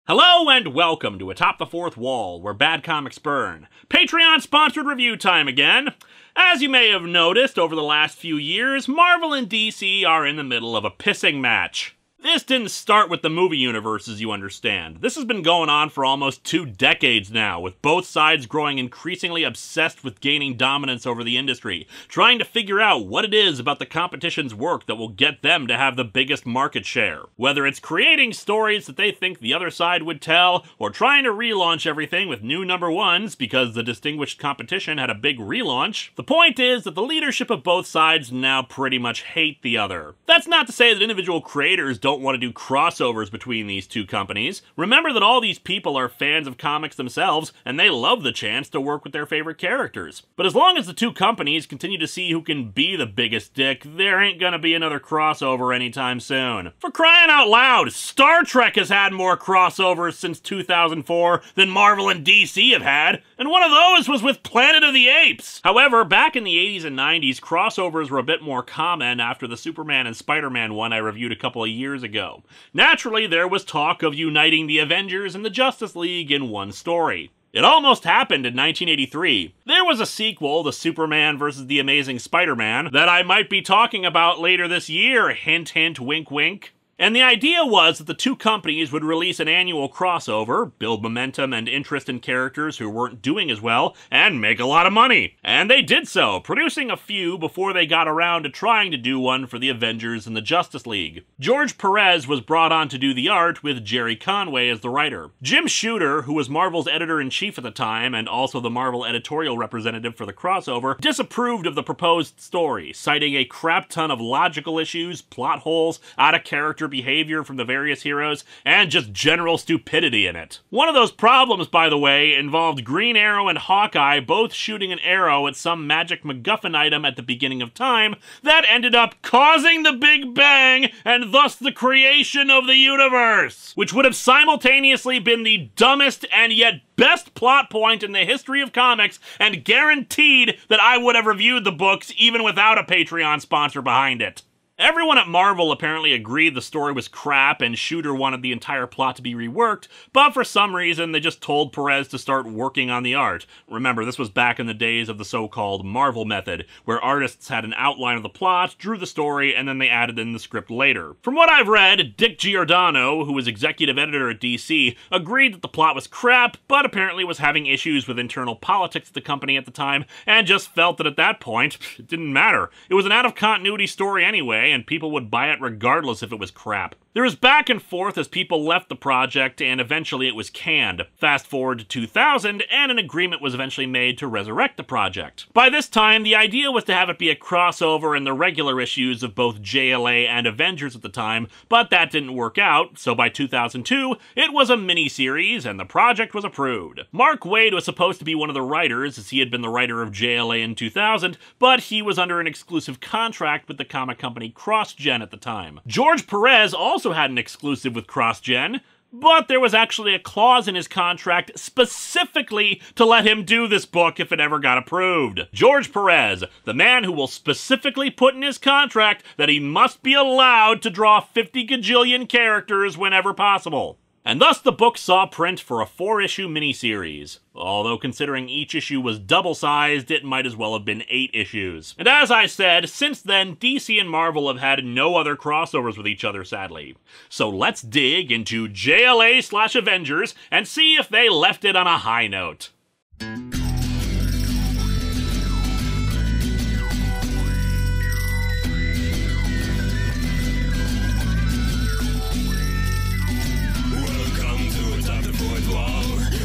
Hello and welcome to Atop the Fourth Wall, where bad comics burn. Patreon-sponsored review time again. As you may have noticed over the last few years, Marvel and DC are in the middle of a pissing match. This didn't start with the movie universe, as you understand. This has been going on for almost 2 decades now, with both sides growing increasingly obsessed with gaining dominance over the industry, trying to figure out what it is about the competition's work that will get them to have the biggest market share. Whether it's creating stories that they think the other side would tell, or trying to relaunch everything with new #1s because the distinguished competition had a big relaunch, the point is that the leadership of both sides now pretty much hate the other. That's not to say that individual creators don't want to do crossovers between these two companies. Remember that all these people are fans of comics themselves, and they love the chance to work with their favorite characters. But as long as the two companies continue to see who can be the biggest dick, there ain't gonna be another crossover anytime soon. For crying out loud, Star Trek has had more crossovers since 2004 than Marvel and DC have had, and one of those was with Planet of the Apes! However, back in the 80s and 90s, crossovers were a bit more common after the Superman and Spider-Man one I reviewed a couple of years ago. Naturally, there was talk of uniting the Avengers and the Justice League in one story. It almost happened in 1983. There was a sequel, The Superman vs. The Amazing Spider-Man, that I might be talking about later this year, hint hint, wink wink. And the idea was that the two companies would release an annual crossover, build momentum and interest in characters who weren't doing as well, and make a lot of money. And they did so, producing a few before they got around to trying to do one for the Avengers and the Justice League. George Perez was brought on to do the art, with Jerry Conway as the writer. Jim Shooter, who was Marvel's editor-in-chief at the time, and also the Marvel editorial representative for the crossover, disapproved of the proposed story, citing a crap ton of logical issues, plot holes, out-of-character behavior from the various heroes, and just general stupidity in it. One of those problems, by the way, involved Green Arrow and Hawkeye both shooting an arrow at some magic MacGuffin item at the beginning of time that ended up causing the Big Bang and thus the creation of the universe, which would have simultaneously been the dumbest and yet best plot point in the history of comics, and guaranteed that I would have reviewed the books even without a Patreon sponsor behind it. Everyone at Marvel apparently agreed the story was crap and Shooter wanted the entire plot to be reworked, but for some reason they just told Perez to start working on the art. Remember, this was back in the days of the so-called Marvel method, where artists had an outline of the plot, drew the story, and then they added in the script later. From what I've read, Dick Giordano, who was executive editor at DC, agreed that the plot was crap, but apparently was having issues with internal politics at the company at the time, and just felt that at that point, it didn't matter. It was an out-of-continuity story anyway, and people would buy it regardless if it was crap. There was back and forth as people left the project, and eventually it was canned. Fast forward to 2000, and an agreement was eventually made to resurrect the project. By this time, the idea was to have it be a crossover in the regular issues of both JLA and Avengers at the time, but that didn't work out, so by 2002, it was a miniseries, and the project was approved. Mark Waid was supposed to be one of the writers, as he had been the writer of JLA in 2000, but he was under an exclusive contract with the comic company CrossGen at the time. George Perez also had an exclusive with CrossGen, but there was actually a clause in his contract specifically to let him do this book if it ever got approved. George Perez, the man who will specifically put in his contract that he must be allowed to draw 50 gajillion characters whenever possible. And thus the book saw print for a 4-issue miniseries. Although considering each issue was double-sized, it might as well have been 8 issues. And as I said, since then, DC and Marvel have had no other crossovers with each other, sadly. So let's dig into JLA/Avengers and see if they left it on a high note.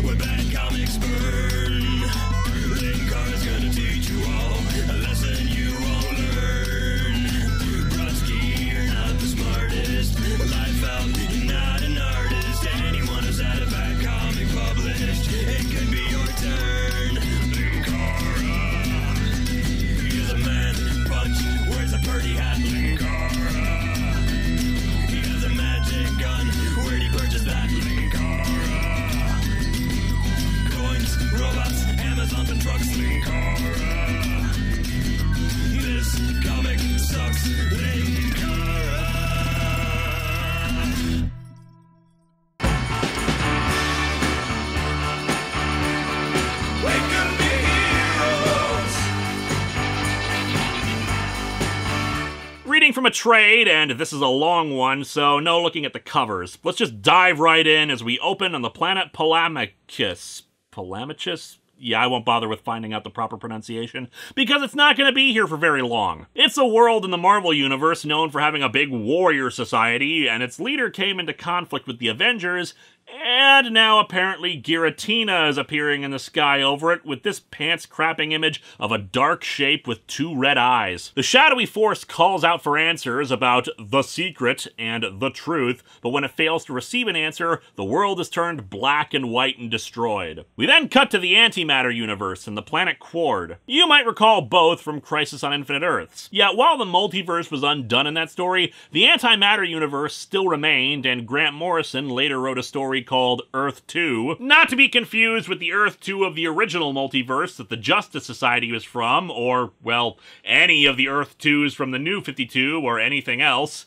Where bad comics burn. Linkara's gonna teach you all a lesson you won't learn. Brodsky, you're not the smartest. Life out, you're not an artist. Anyone who's had a bad comic published, it could be your Reading from a trade, and this is a long one, so no looking at the covers. Let's just dive right in as we open on the planet Palamachus. Palamachus? Yeah, I won't bother with finding out the proper pronunciation, because it's not going to be here for very long. It's a world in the Marvel Universe known for having a big warrior society, and its leader came into conflict with the Avengers, and now apparently Giratina is appearing in the sky over it with this pants-crapping image of a dark shape with 2 red eyes. The shadowy force calls out for answers about the secret and the truth, but when it fails to receive an answer, the world is turned black and white and destroyed. We then cut to the antimatter universe and the planet Quard. You might recall both from Crisis on Infinite Earths. Yet while the multiverse was undone in that story, the antimatter universe still remained, and Grant Morrison later wrote a story called Earth 2, not to be confused with the Earth 2 of the original multiverse that the Justice Society was from, or, well, any of the Earth 2s from the New 52 or anything else.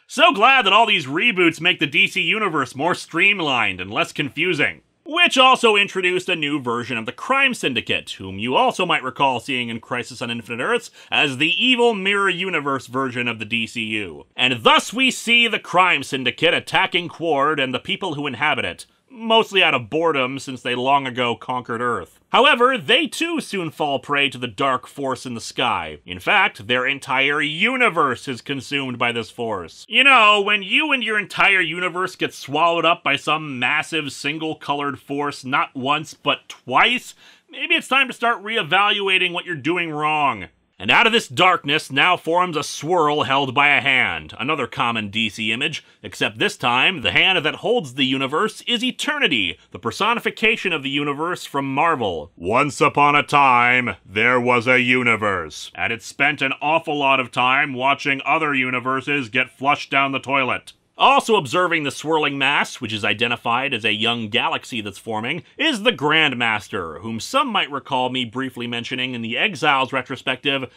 So glad that all these reboots make the DC Universe more streamlined and less confusing. Which also introduced a new version of the Crime Syndicate, whom you also might recall seeing in Crisis on Infinite Earths as the evil Mirror Universe version of the DCU. And thus we see the Crime Syndicate attacking Quard and the people who inhabit it, mostly out of boredom since they long ago conquered Earth. However, they too soon fall prey to the dark force in the sky. In fact, their entire universe is consumed by this force. You know, when you and your entire universe get swallowed up by some massive single-colored force not once but twice, maybe it's time to start reevaluating what you're doing wrong. And out of this darkness now forms a swirl held by a hand, another common DC image, except this time, the hand that holds the universe is Eternity, the personification of the universe from Marvel. Once upon a time, there was a universe, and it spent an awful lot of time watching other universes get flushed down the toilet. Also observing the swirling mass, which is identified as a young galaxy that's forming, is the Grandmaster, whom some might recall me briefly mentioning in the Exiles retrospective,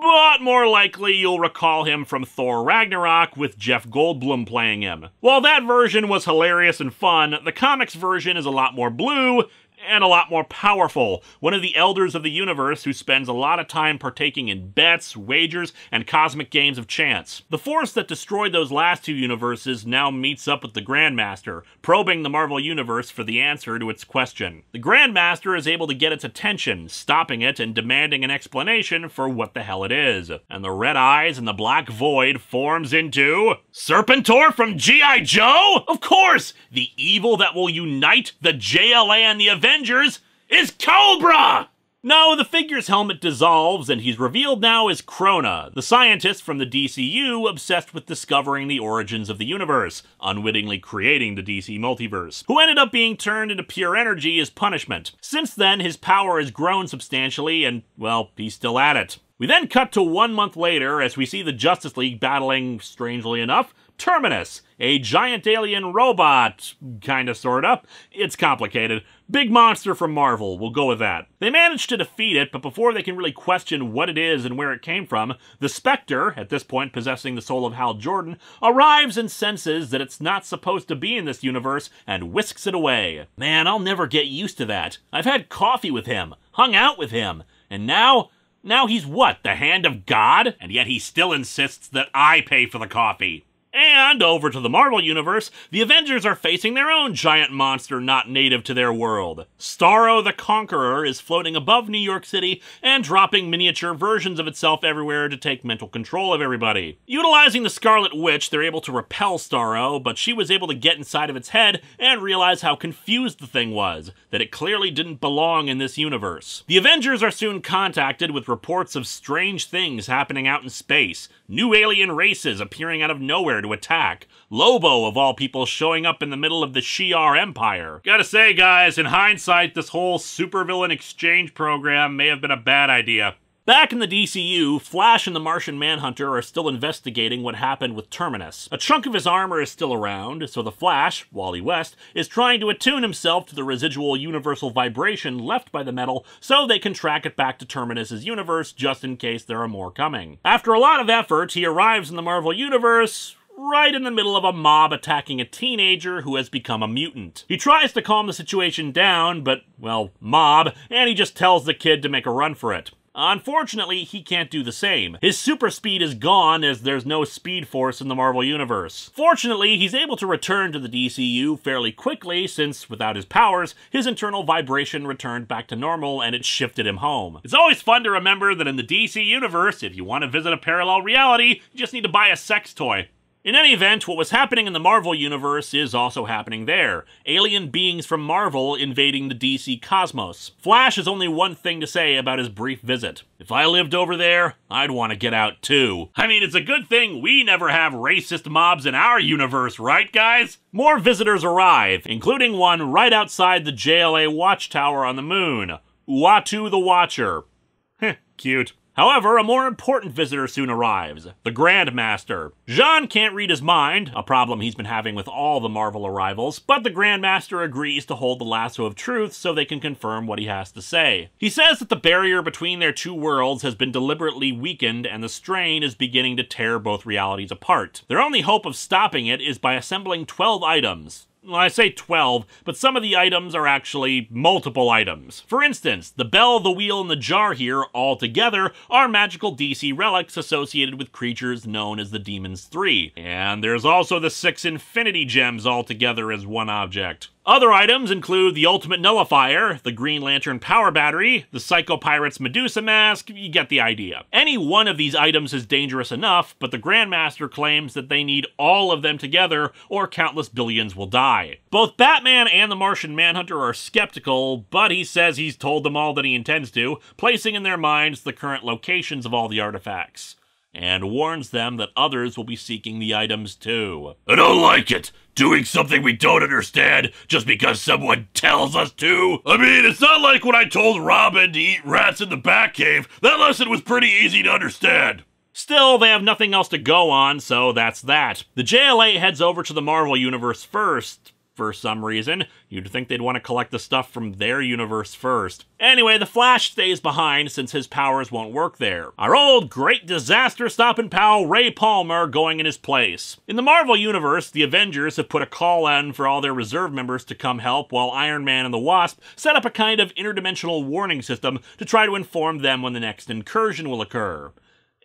but more likely you'll recall him from Thor Ragnarok with Jeff Goldblum playing him. While that version was hilarious and fun, the comics version is a lot more blue, and a lot more powerful, one of the elders of the universe who spends a lot of time partaking in bets, wagers, and cosmic games of chance. The force that destroyed those last 2 universes now meets up with the Grandmaster, probing the Marvel Universe for the answer to its question. The Grandmaster is able to get its attention, stopping it and demanding an explanation for what the hell it is. And the red eyes and the black void forms into Serpentor from G.I. Joe? Of course! The evil that will unite the JLA and the Avengers is Cobra! No, the figure's helmet dissolves, and he's revealed now as Krona, the scientist from the DCU obsessed with discovering the origins of the universe, unwittingly creating the DC multiverse, who ended up being turned into pure energy as punishment. Since then, his power has grown substantially, and, well, he's still at it. We then cut to 1 month later as we see the Justice League battling, strangely enough, Terminus, a giant alien robot, kinda sorta. It's complicated. Big monster from Marvel, we'll go with that. They manage to defeat it, but before they can really question what it is and where it came from, the Spectre, at this point possessing the soul of Hal Jordan, arrives and senses that it's not supposed to be in this universe and whisks it away. Man, I'll never get used to that. I've had coffee with him, hung out with him, and now he's what, the hand of God? And yet he still insists that I pay for the coffee. And over to the Marvel Universe, the Avengers are facing their own giant monster not native to their world. Starro the Conqueror is floating above New York City and dropping miniature versions of itself everywhere to take mental control of everybody. Utilizing the Scarlet Witch, they're able to repel Starro, but she was able to get inside of its head and realize how confused the thing was, that it clearly didn't belong in this universe. The Avengers are soon contacted with reports of strange things happening out in space, new alien races appearing out of nowhere to attack, Lobo of all people showing up in the middle of the Shi'ar Empire. Gotta say guys, in hindsight, this whole supervillain exchange program may have been a bad idea. Back in the DCU, Flash and the Martian Manhunter are still investigating what happened with Terminus. A chunk of his armor is still around, so the Flash, Wally West, is trying to attune himself to the residual universal vibration left by the metal so they can track it back to Terminus's universe just in case there are more coming. After a lot of effort, he arrives in the Marvel Universe right in the middle of a mob attacking a teenager who has become a mutant. He tries to calm the situation down, but, well, mob, and he just tells the kid to make a run for it. Unfortunately, he can't do the same. His super speed is gone as there's no Speed Force in the Marvel Universe. Fortunately, he's able to return to the DCU fairly quickly since, without his powers, his internal vibration returned back to normal and it shifted him home. It's always fun to remember that in the DC Universe, if you want to visit a parallel reality, you just need to buy a sex toy. In any event, what was happening in the Marvel Universe is also happening there. Alien beings from Marvel invading the DC cosmos. Flash has only one thing to say about his brief visit. If I lived over there, I'd want to get out too. I mean, it's a good thing we never have racist mobs in our universe, right guys? More visitors arrive, including one right outside the JLA watchtower on the moon. Uatu the Watcher. Heh, cute. However, a more important visitor soon arrives, the Grandmaster. Jean can't read his mind, a problem he's been having with all the Marvel arrivals, but the Grandmaster agrees to hold the lasso of truth so they can confirm what he has to say. He says that the barrier between their two worlds has been deliberately weakened and the strain is beginning to tear both realities apart. Their only hope of stopping it is by assembling 12 items. Well, I say 12, but some of the items are actually multiple items. For instance, the bell, the wheel, and the jar here, all together, are magical DC relics associated with creatures known as the Demons 3. And there's also the 6 Infinity Gems all together as one object. Other items include the Ultimate Nullifier, the Green Lantern Power Battery, the Psycho Pirate's Medusa Mask, you get the idea. Any one of these items is dangerous enough, but the Grandmaster claims that they need all of them together or countless billions will die. Both Batman and the Martian Manhunter are skeptical, but he says he's told them all that he intends to, placing in their minds the current locations of all the artifacts. And warns them that others will be seeking the items too. I don't like it! Doing something we don't understand just because someone tells us to? I mean, it's not like when I told Robin to eat rats in the Batcave. That lesson was pretty easy to understand. Still, they have nothing else to go on, so that's that. The JLA heads over to the Marvel Universe first. For some reason, you'd think they'd want to collect the stuff from their universe first. Anyway, the Flash stays behind since his powers won't work there. Our old great disaster-stopping pal Ray Palmer going in his place. In the Marvel Universe, the Avengers have put a call in for all their reserve members to come help while Iron Man and the Wasp set up a kind of interdimensional warning system to try to inform them when the next incursion will occur.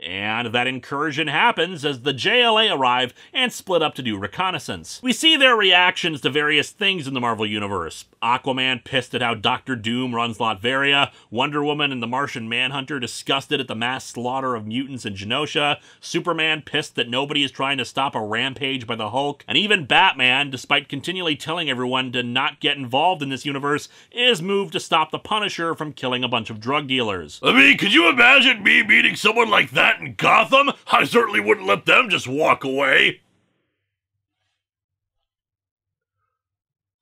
And that incursion happens as the JLA arrive and split up to do reconnaissance. We see their reactions to various things in the Marvel Universe. Aquaman pissed at how Dr. Doom runs Latveria, Wonder Woman and the Martian Manhunter disgusted at the mass slaughter of mutants in Genosha, Superman pissed that nobody is trying to stop a rampage by the Hulk, and even Batman, despite continually telling everyone to not get involved in this universe, is moved to stop the Punisher from killing a bunch of drug dealers. I mean, could you imagine me meeting someone like that in Gotham? I certainly wouldn't let them just walk away.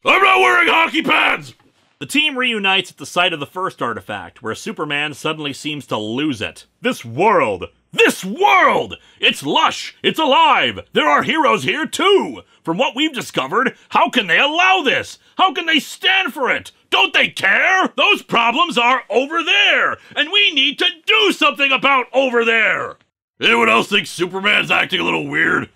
I'm not wearing hockey pads! The team reunites at the site of the first artifact, where Superman suddenly seems to lose it. This world! It's lush! It's alive! There are heroes here too! From what we've discovered, how can they allow this? How can they stand for it? Don't they care? Those problems are over there! And we need to do something about over there! Anyone else think Superman's acting a little weird?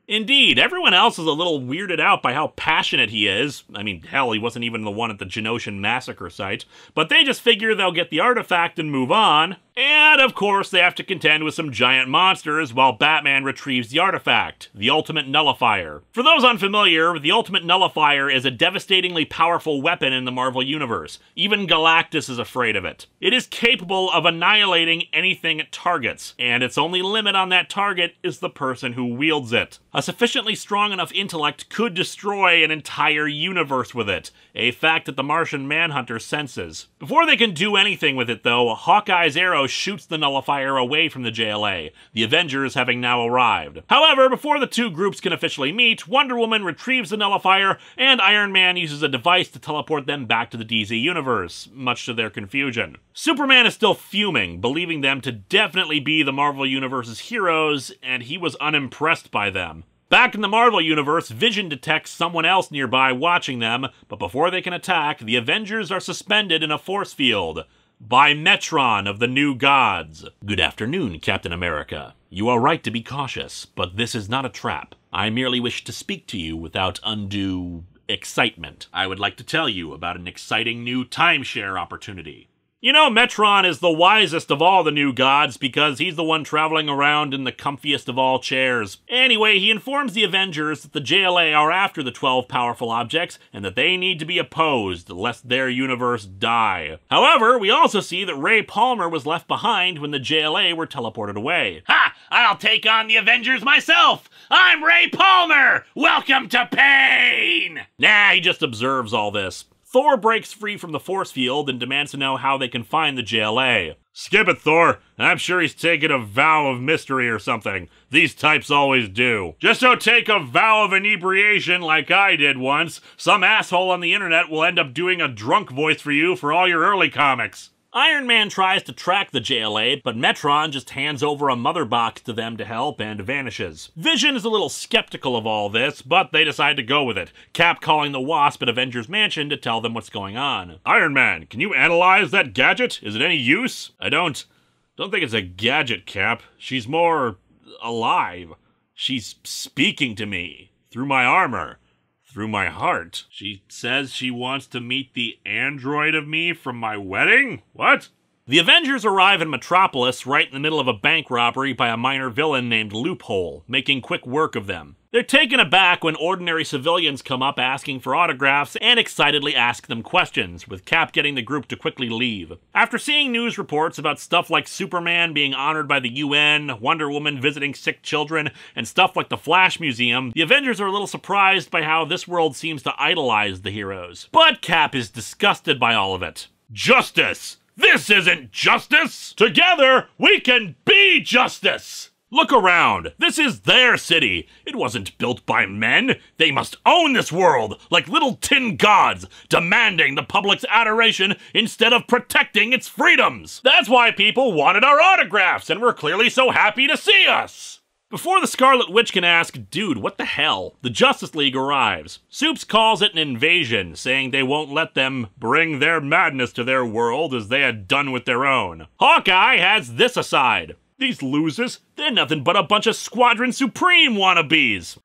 Indeed, everyone else is a little weirded out by how passionate he is. I mean, hell, he wasn't even the one at the Genoshan massacre site. But they just figure they'll get the artifact and move on. And, of course, they have to contend with some giant monsters while Batman retrieves the artifact, the Ultimate Nullifier. For those unfamiliar, the Ultimate Nullifier is a devastatingly powerful weapon in the Marvel Universe. Even Galactus is afraid of it. It is capable of annihilating anything it targets, and its only limit on that target is the person who wields it. A sufficiently strong enough intellect could destroy an entire universe with it, a fact that the Martian Manhunter senses. Before they can do anything with it, though, Hawkeye's arrow shoots the Nullifier away from the JLA, the Avengers having now arrived. However, before the two groups can officially meet, Wonder Woman retrieves the Nullifier, and Iron Man uses a device to teleport them back to the DC Universe, much to their confusion. Superman is still fuming, believing them to definitely be the Marvel Universe's heroes, and he was unimpressed by them. Back in the Marvel Universe, Vision detects someone else nearby watching them, but before they can attack, the Avengers are suspended in a force field. By Metron of the New Gods. Good afternoon, Captain America. You are right to be cautious, but this is not a trap. I merely wish to speak to you without undue excitement. I would like to tell you about an exciting new timeshare opportunity. You know, Metron is the wisest of all the new gods because he's the one traveling around in the comfiest of all chairs. Anyway, he informs the Avengers that the JLA are after the 12 powerful objects and that they need to be opposed lest their universe die. However, we also see that Ray Palmer was left behind when the JLA were teleported away. Ha! I'll take on the Avengers myself! I'm Ray Palmer! Welcome to pain! Nah, he just observes all this. Thor breaks free from the force field and demands to know how they can find the JLA. Skip it, Thor. I'm sure he's taken a vow of mystery or something. These types always do. Just don't take a vow of inebriation like I did once. Some asshole on the internet will end up doing a drunk voice for you for all your early comics. Iron Man tries to track the JLA, but Metron just hands over a mother box to them to help and vanishes. Vision is a little skeptical of all this, but they decide to go with it, Cap calling the Wasp at Avengers Mansion to tell them what's going on. Iron Man, can you analyze that gadget? Is it any use? I don't think it's a gadget, Cap. She's more alive. She's speaking to me through my armor. Through my heart. She says she wants to meet the android of me from my wedding? What? The Avengers arrive in Metropolis right in the middle of a bank robbery by a minor villain named Loophole, making quick work of them. They're taken aback when ordinary civilians come up asking for autographs and excitedly ask them questions, with Cap getting the group to quickly leave. After seeing news reports about stuff like Superman being honored by the UN, Wonder Woman visiting sick children, and stuff like the Flash Museum, the Avengers are a little surprised by how this world seems to idolize the heroes. But Cap is disgusted by all of it. Justice! This isn't justice! Together, we can be justice! Look around. This is their city. It wasn't built by men. They must own this world, like little tin gods, demanding the public's adoration instead of protecting its freedoms. That's why people wanted our autographs and were clearly so happy to see us. Before the Scarlet Witch can ask, dude, what the hell? The Justice League arrives. Supes calls it an invasion, saying they won't let them bring their madness to their world as they had done with their own. Hawkeye has this aside. These losers, they're nothing but a bunch of Squadron Supreme wannabes.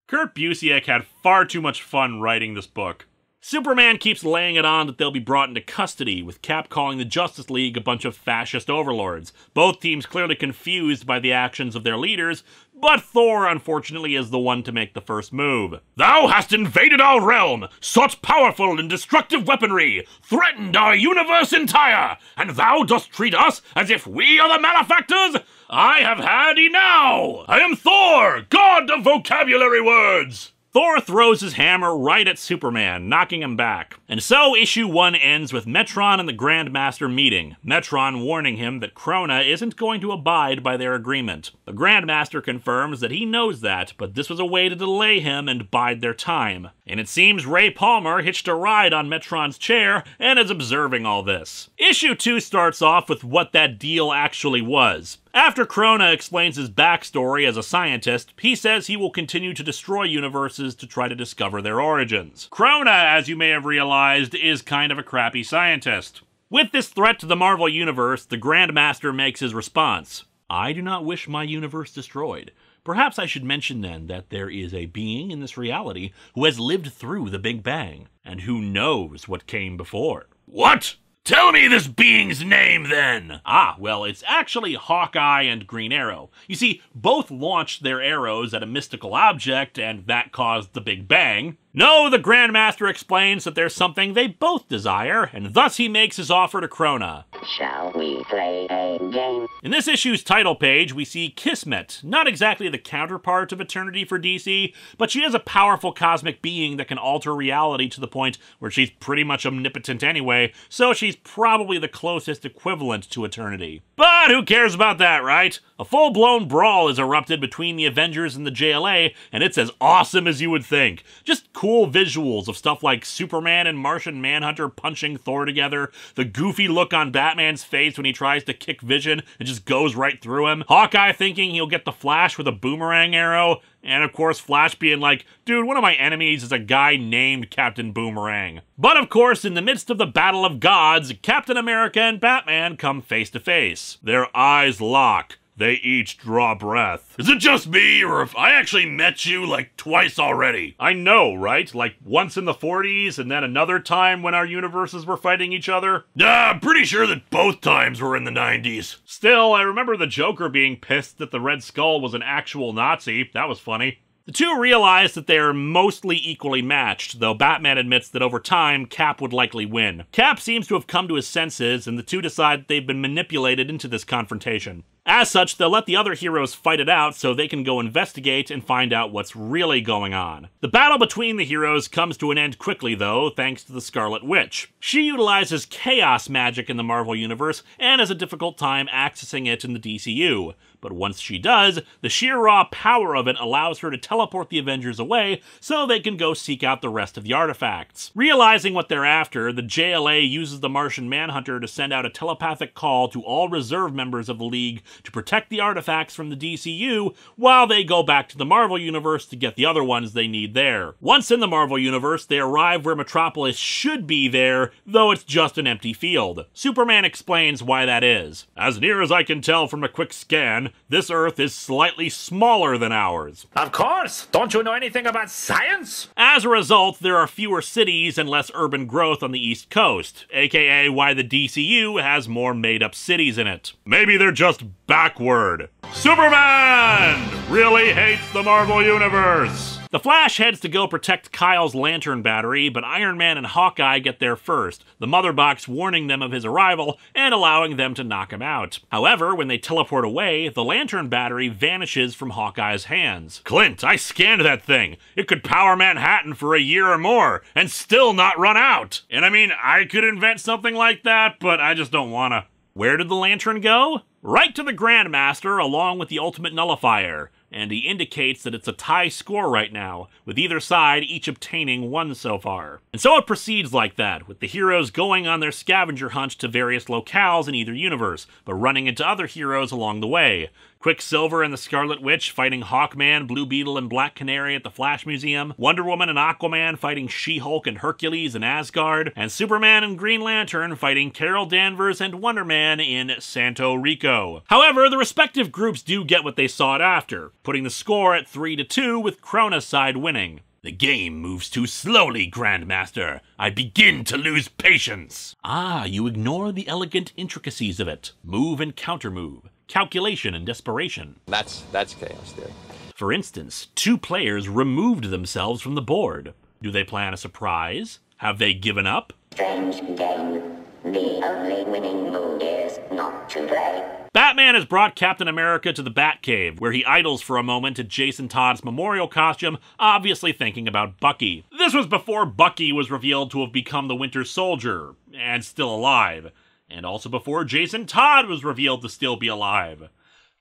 Kurt Busiek had far too much fun writing this book. Superman keeps laying it on that they'll be brought into custody, with Cap calling the Justice League a bunch of fascist overlords. Both teams clearly confused by the actions of their leaders, but Thor, unfortunately, is the one to make the first move. Thou hast invaded our realm, sought powerful and destructive weaponry, threatened our universe entire, and thou dost treat us as if we are the malefactors? I have had enow! I am Thor, god of vocabulary words! Thor throws his hammer right at Superman, knocking him back. And so issue 1 ends with Metron and the Grandmaster meeting, Metron warning him that Krona isn't going to abide by their agreement. The Grandmaster confirms that he knows that, but this was a way to delay him and bide their time. And it seems Ray Palmer hitched a ride on Metron's chair and is observing all this. Issue 2 starts off with what that deal actually was. After Krona explains his backstory as a scientist, he says he will continue to destroy universes to try to discover their origins. Krona, as you may have realized, is kind of a crappy scientist. With this threat to the Marvel Universe, the Grandmaster makes his response. I do not wish my universe destroyed. Perhaps I should mention then that there is a being in this reality who has lived through the Big Bang, and who knows what came before. What? Tell me this being's name, then! Well, it's actually Hawkeye and Green Arrow. You see, both launched their arrows at a mystical object, and that caused the Big Bang. No, the Grandmaster explains that there's something they both desire, and thus he makes his offer to Krona. Shall we play a game? In this issue's title page, we see Kismet, not exactly the counterpart of Eternity for DC, but she is a powerful cosmic being that can alter reality to the point where she's pretty much omnipotent anyway, so she's probably the closest equivalent to Eternity. But who cares about that, right? A full-blown brawl is erupted between the Avengers and the JLA, and it's as awesome as you would think. Just cool visuals of stuff like Superman and Martian Manhunter punching Thor together, the goofy look on Batman's face when he tries to kick Vision and just goes right through him, Hawkeye thinking he'll get the Flash with a boomerang arrow, and of course Flash being like, dude, one of my enemies is a guy named Captain Boomerang. But of course, in the midst of the battle of gods, Captain America and Batman come face to face. Their eyes lock. They each draw breath. Is it just me, or if I actually met you like twice already? I know, right? Like once in the 40s, and then another time when our universes were fighting each other? I'm pretty sure that both times were in the 90s. Still, I remember the Joker being pissed that the Red Skull was an actual Nazi. That was funny. The two realize that they are mostly equally matched, though Batman admits that over time, Cap would likely win. Cap seems to have come to his senses, and the two decide that they've been manipulated into this confrontation. As such, they'll let the other heroes fight it out so they can go investigate and find out what's really going on. The battle between the heroes comes to an end quickly, though, thanks to the Scarlet Witch. She utilizes chaos magic in the Marvel Universe and has a difficult time accessing it in the DCU. But once she does, the sheer raw power of it allows her to teleport the Avengers away so they can go seek out the rest of the artifacts. Realizing what they're after, the JLA uses the Martian Manhunter to send out a telepathic call to all reserve members of the League to protect the artifacts from the DCU while they go back to the Marvel Universe to get the other ones they need there. Once in the Marvel Universe, they arrive where Metropolis should be there, though it's just an empty field. Superman explains why that is. As near as I can tell from a quick scan, this Earth is slightly smaller than ours. Of course! Don't you know anything about science? As a result, there are fewer cities and less urban growth on the East Coast, aka why the DCU has more made-up cities in it. Maybe they're just backward. Superman really hates the Marvel Universe. The Flash heads to go protect Kyle's lantern battery, but Iron Man and Hawkeye get there first, the Mother Box warning them of his arrival and allowing them to knock him out. However, when they teleport away, the lantern battery vanishes from Hawkeye's hands. Clint, I scanned that thing. It could power Manhattan for a year or more, and still not run out. And I mean, I could invent something like that, but I just don't wanna. Where did the lantern go? Right to the Grandmaster along with the Ultimate Nullifier, and he indicates that it's a tie score right now, with either side each obtaining one so far. And so it proceeds like that, with the heroes going on their scavenger hunt to various locales in either universe, but running into other heroes along the way. Quicksilver and the Scarlet Witch fighting Hawkman, Blue Beetle, and Black Canary at the Flash Museum, Wonder Woman and Aquaman fighting She-Hulk and Hercules in Asgard, and Superman and Green Lantern fighting Carol Danvers and Wonder Man in Santo Rico. However, the respective groups do get what they sought after, putting the score at 3-2 with Krona's side winning. The game moves too slowly, Grandmaster. I begin to lose patience. Ah, you ignore the elegant intricacies of it. Move and countermove. Calculation and desperation. That's chaos theory. For instance, two players removed themselves from the board. Do they plan a surprise? Have they given up? Strange game. The only winning mood is not to play. Batman has brought Captain America to the Batcave, where he idles for a moment at Jason Todd's memorial costume, obviously thinking about Bucky. This was before Bucky was revealed to have become the Winter Soldier, and still alive. And also before Jason Todd was revealed to still be alive.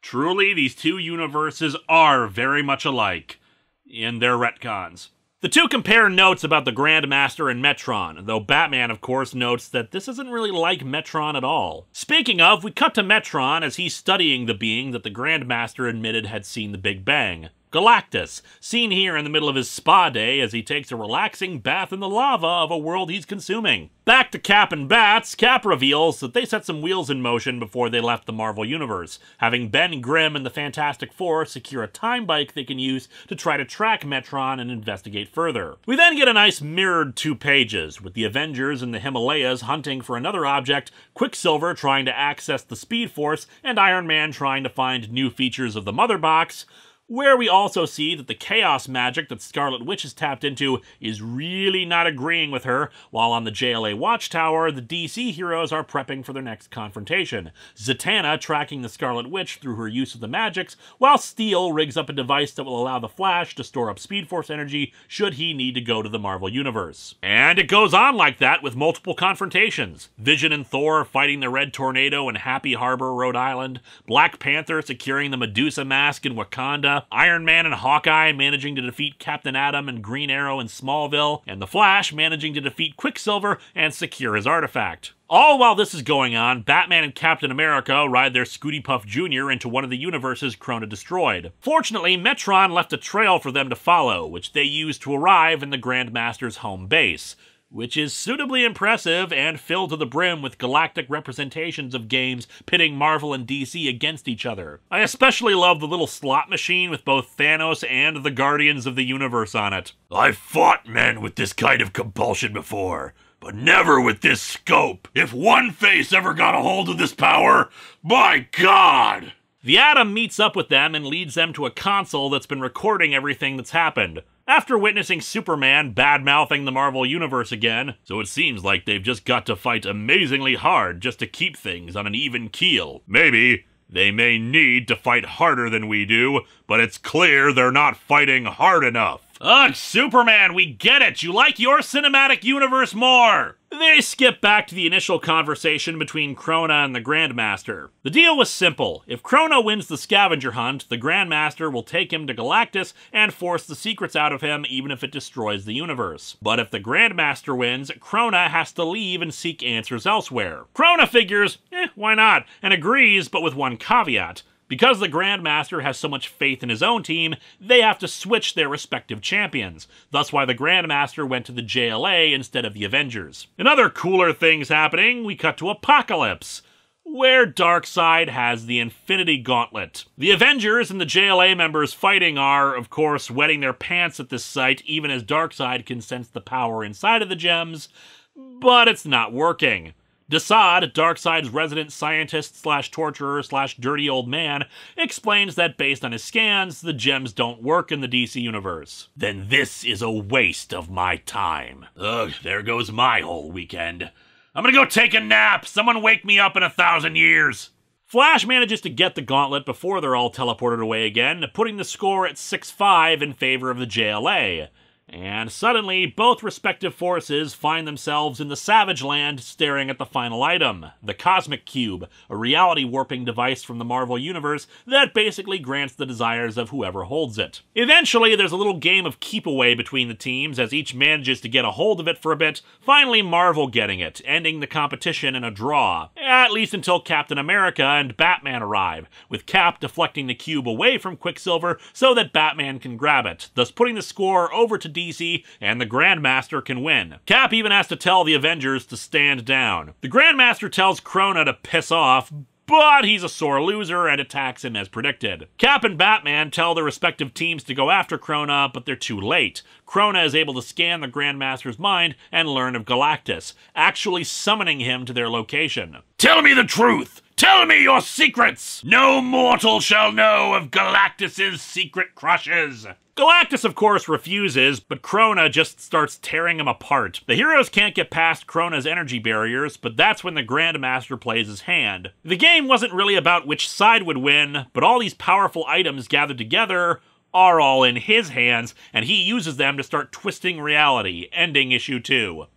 Truly, these two universes are very much alike in their retcons. The two compare notes about the Grandmaster and Metron, though Batman, of course, notes that this isn't really like Metron at all. Speaking of, we cut to Metron as he's studying the being that the Grandmaster admitted had seen the Big Bang. Galactus, seen here in the middle of his spa day as he takes a relaxing bath in the lava of a world he's consuming. Back to Cap and Bats, Cap reveals that they set some wheels in motion before they left the Marvel Universe, having Ben Grimm and the Fantastic Four secure a time bike they can use to try to track Metron and investigate further. We then get a nice mirrored 2 pages, with the Avengers in the Himalayas hunting for another object, Quicksilver trying to access the Speed Force, and Iron Man trying to find new features of the Mother Box, where we also see that the chaos magic that Scarlet Witch has tapped into is really not agreeing with her, while on the JLA Watchtower, the DC heroes are prepping for their next confrontation. Zatanna tracking the Scarlet Witch through her use of the magics, while Steel rigs up a device that will allow the Flash to store up Speed Force energy should he need to go to the Marvel Universe. And it goes on like that with multiple confrontations. Vision and Thor fighting the Red Tornado in Happy Harbor, Rhode Island, Black Panther securing the Medusa mask in Wakanda, Iron Man and Hawkeye managing to defeat Captain Atom and Green Arrow in Smallville, and the Flash managing to defeat Quicksilver and secure his artifact. All while this is going on, Batman and Captain America ride their Scooty Puff Jr. into one of the universes Krona destroyed. Fortunately, Metron left a trail for them to follow, which they use to arrive in the Grandmaster's home base. which is suitably impressive and filled to the brim with galactic representations of games pitting Marvel and DC against each other. I especially love the little slot machine with both Thanos and the Guardians of the Universe on it. I've fought men with this kind of compulsion before, but never with this scope. If one face ever got a hold of this power, by God! The Atom meets up with them and leads them to a console that's been recording everything that's happened. After witnessing Superman bad-mouthing the Marvel Universe again, so it seems like they've just got to fight amazingly hard just to keep things on an even keel. Maybe they may need to fight harder than we do, but it's clear they're not fighting hard enough. Ugh, Superman, we get it! You like your cinematic universe more! They skip back to the initial conversation between Krona and the Grandmaster. The deal was simple. If Krona wins the scavenger hunt, the Grandmaster will take him to Galactus and force the secrets out of him even if it destroys the universe. But if the Grandmaster wins, Krona has to leave and seek answers elsewhere. Krona figures, why not, and agrees, but with one caveat. Because the Grandmaster has so much faith in his own team, they have to switch their respective champions. Thus why the Grandmaster went to the JLA instead of the Avengers. In other cooler things happening, we cut to Apocalypse, where Darkseid has the Infinity Gauntlet. The Avengers and the JLA members fighting are, of course, wetting their pants at this sight, even as Darkseid can sense the power inside of the gems, but it's not working. Desaad, Darkseid's resident scientist/torturer/dirty old man, explains that based on his scans, the gems don't work in the DC universe. Then this is a waste of my time. Ugh, there goes my whole weekend. I'm gonna go take a nap! Someone wake me up in 1,000 years! Flash manages to get the gauntlet before they're all teleported away again, putting the score at 6-5 in favor of the JLA. And suddenly, both respective forces find themselves in the Savage Land staring at the final item, the Cosmic Cube, a reality-warping device from the Marvel Universe that basically grants the desires of whoever holds it. Eventually, there's a little game of keep-away between the teams as each manages to get a hold of it for a bit, finally Marvel getting it, ending the competition in a draw. At least until Captain America and Batman arrive, with Cap deflecting the cube away from Quicksilver so that Batman can grab it, thus putting the score over to DC, and the Grandmaster can win. Cap even has to tell the Avengers to stand down. The Grandmaster tells Krona to piss off, but he's a sore loser and attacks him as predicted. Cap and Batman tell their respective teams to go after Krona, but they're too late. Krona is able to scan the Grandmaster's mind and learn of Galactus, actually summoning him to their location. Tell me the truth! Tell me your secrets! No mortal shall know of Galactus's secret crushes! Galactus, of course, refuses, but Krona just starts tearing him apart. The heroes can't get past Krona's energy barriers, but that's when the Grandmaster plays his hand. The game wasn't really about which side would win, but all these powerful items gathered together are all in his hands, and he uses them to start twisting reality, ending issue 2.